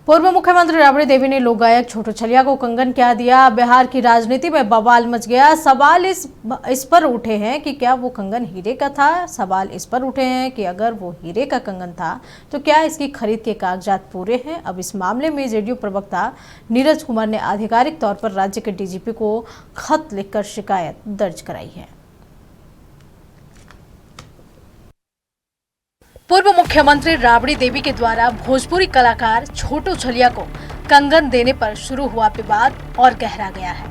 पूर्व मुख्यमंत्री राबड़ी देवी ने लोक गायक छोटू छलिया को कंगन क्या दिया। बिहार की राजनीति में बवाल मच गया। सवाल इस पर उठे हैं कि क्या वो कंगन हीरे का था। सवाल इस पर उठे हैं कि अगर वो हीरे का कंगन था तो क्या इसकी खरीद के कागजात पूरे हैं। अब इस मामले में जेडीयू प्रवक्ता नीरज कुमार ने आधिकारिक तौर पर राज्य के डीजीपी को खत लिखकर शिकायत दर्ज कराई है। पूर्व मुख्यमंत्री राबड़ी देवी के द्वारा भोजपुरी कलाकार छोटू छलिया को कंगन देने पर शुरू हुआ विवाद और गहरा गया है।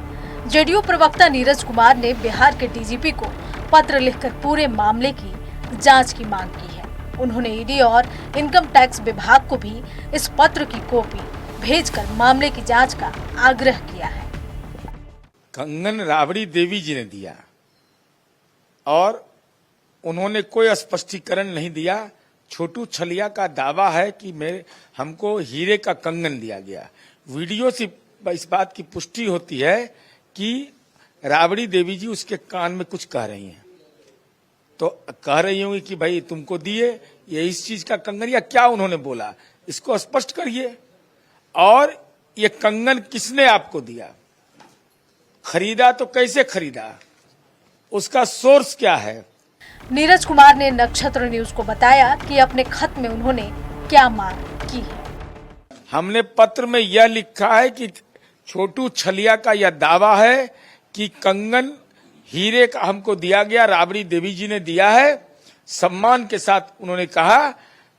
जेडीयू प्रवक्ता नीरज कुमार ने बिहार के डीजीपी को पत्र लिखकर पूरे मामले की जांच की मांग की है। उन्होंने ईडी और इनकम टैक्स विभाग को भी इस पत्र की कॉपी भेजकर मामले की जांच का आग्रह किया है। कंगन राबड़ी देवी जी ने दिया और उन्होंने कोई स्पष्टीकरण नहीं दिया। छोटू छलिया का दावा है कि हमको हीरे का कंगन दिया गया। वीडियो से इस बात की पुष्टि होती है कि राबड़ी देवी जी उसके कान में कुछ कह रही हैं, तो कह रही होंगी कि भाई तुमको दिए ये इस चीज का कंगन, या क्या उन्होंने बोला इसको स्पष्ट करिए। और ये कंगन किसने आपको दिया, खरीदा तो कैसे खरीदा, उसका सोर्स क्या है। नीरज कुमार ने नक्षत्र न्यूज को बताया कि अपने खत में उन्होंने क्या मांग की है। हमने पत्र में यह लिखा है कि छोटू छलिया का यह दावा है कि कंगन हीरे का हमको दिया गया, राबड़ी देवी जी ने दिया है। सम्मान के साथ उन्होंने कहा।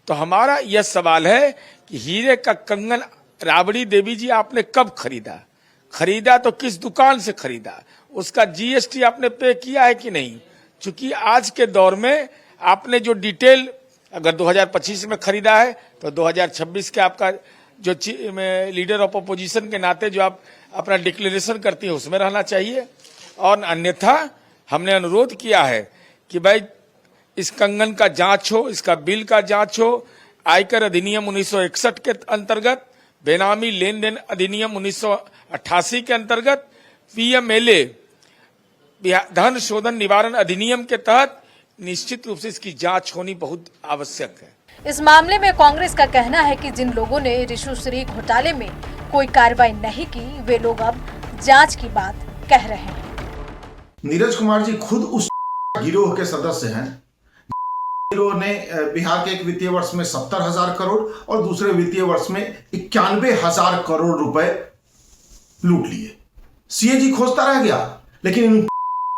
तो हमारा यह सवाल है कि हीरे का कंगन राबड़ी देवी जी आपने कब खरीदा तो किस दुकान से खरीदा, उसका जीएसटी आपने पे किया है कि नहीं। चूंकि आज के दौर में आपने जो डिटेल अगर 2025 में खरीदा है तो 2026 के आपका जो लीडर ऑफ अपोजिशन के नाते जो आप अपना डिक्लेरेशन करती है उसमें रहना चाहिए। और अन्यथा हमने अनुरोध किया है कि भाई इस कंगन का जांच हो, इसका बिल का जांच हो। आयकर अधिनियम 1961 के अंतर्गत, बेनामी लेन देन अधिनियम 1988 के अंतर्गत, पीएमएलए धन शोधन निवारण अधिनियम के तहत निश्चित रूप से इसकी जांच होनी बहुत आवश्यक है। इस मामले में कांग्रेस का कहना है कि जिन लोगों ने ऋषुश्री घोटाले में कोई कार्रवाई नहीं की, वे लोग अब जांच की बात कह रहे हैं। नीरज कुमार जी खुद उस गिरोह के सदस्य हैं। गिरोह ने बिहार के एक वित्तीय वर्ष में 70,000 करोड़ और दूसरे वित्तीय वर्ष में 91,000 करोड़ रुपए लूट लिए। सीएजी खोजता रह गया, लेकिन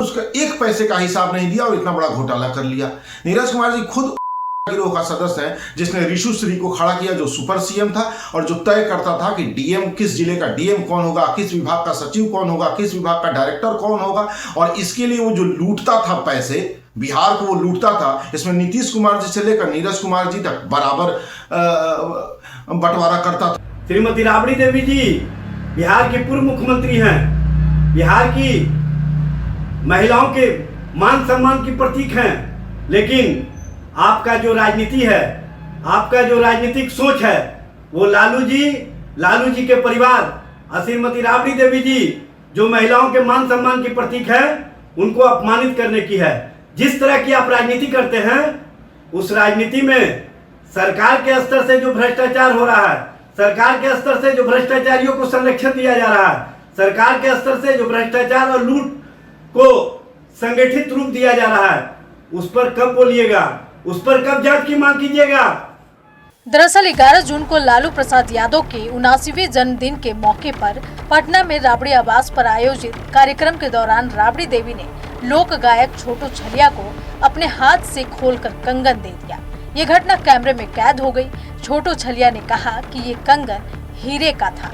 उसका एक पैसे का हिसाब नहीं दिया और इतना बड़ा घोटाला कर लिया। नीरज कुमार जी खुद गिरोह का सदस्य है जिसने ऋषुश्री को खड़ा किया, जो सुपर सीएम था और जो तय करता था कि डीएम किस जिले का डीएम कौन होगा, किस विभाग का सचिव कौन होगा, किस विभाग का डायरेक्टर कौन होगा। और इसके लिए वो जो लूटता था पैसे, बिहार को वो लूटता था। इसमें नीतीश कुमार जी से लेकर नीरज कुमार जी तक बराबर बंटवारा करता था। श्रीमती राबड़ी देवी जी बिहार की पूर्व मुख्यमंत्री हैं। बिहार की महिलाओं के मान सम्मान की प्रतीक हैं, लेकिन आपका जो राजनीति है, आपका जो राजनीतिक सोच है, वो लालू जी के परिवार, श्रीमती राबड़ी देवी जी जो महिलाओं के मान सम्मान की प्रतीक है, उनको अपमानित करने की है। जिस तरह की आप राजनीति करते हैं, उस राजनीति में सरकार के स्तर से जो भ्रष्टाचार हो रहा है, सरकार के स्तर से जो भ्रष्टाचारियों को संरक्षण दिया जा रहा है, सरकार के स्तर से जो भ्रष्टाचार और लूट को संगठित रूप दिया जा रहा है, उस पर कब बोलिएगा, उस पर कब जांच की मांग कीजिएगा। दरअसल 11 जून को लालू प्रसाद यादव के 79वें जन्मदिन के मौके पर पटना में राबड़ी आवास पर आयोजित कार्यक्रम के दौरान राबड़ी देवी ने लोक गायक छोटू छलिया को अपने हाथ से खोलकर कंगन दे दिया। ये घटना कैमरे में कैद हो गई। छोटू छलिया ने कहा कि ये कंगन हीरे का था।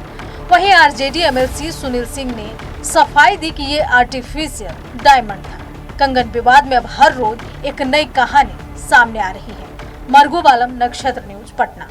वहीं आरजेडी एमएलसी सुनील सिंह ने सफाई दी कि ये आर्टिफिशियल डायमंड था। कंगन विवाद में अब हर रोज एक नई कहानी सामने आ रही है। मरगू बालम, नक्षत्र न्यूज, पटना।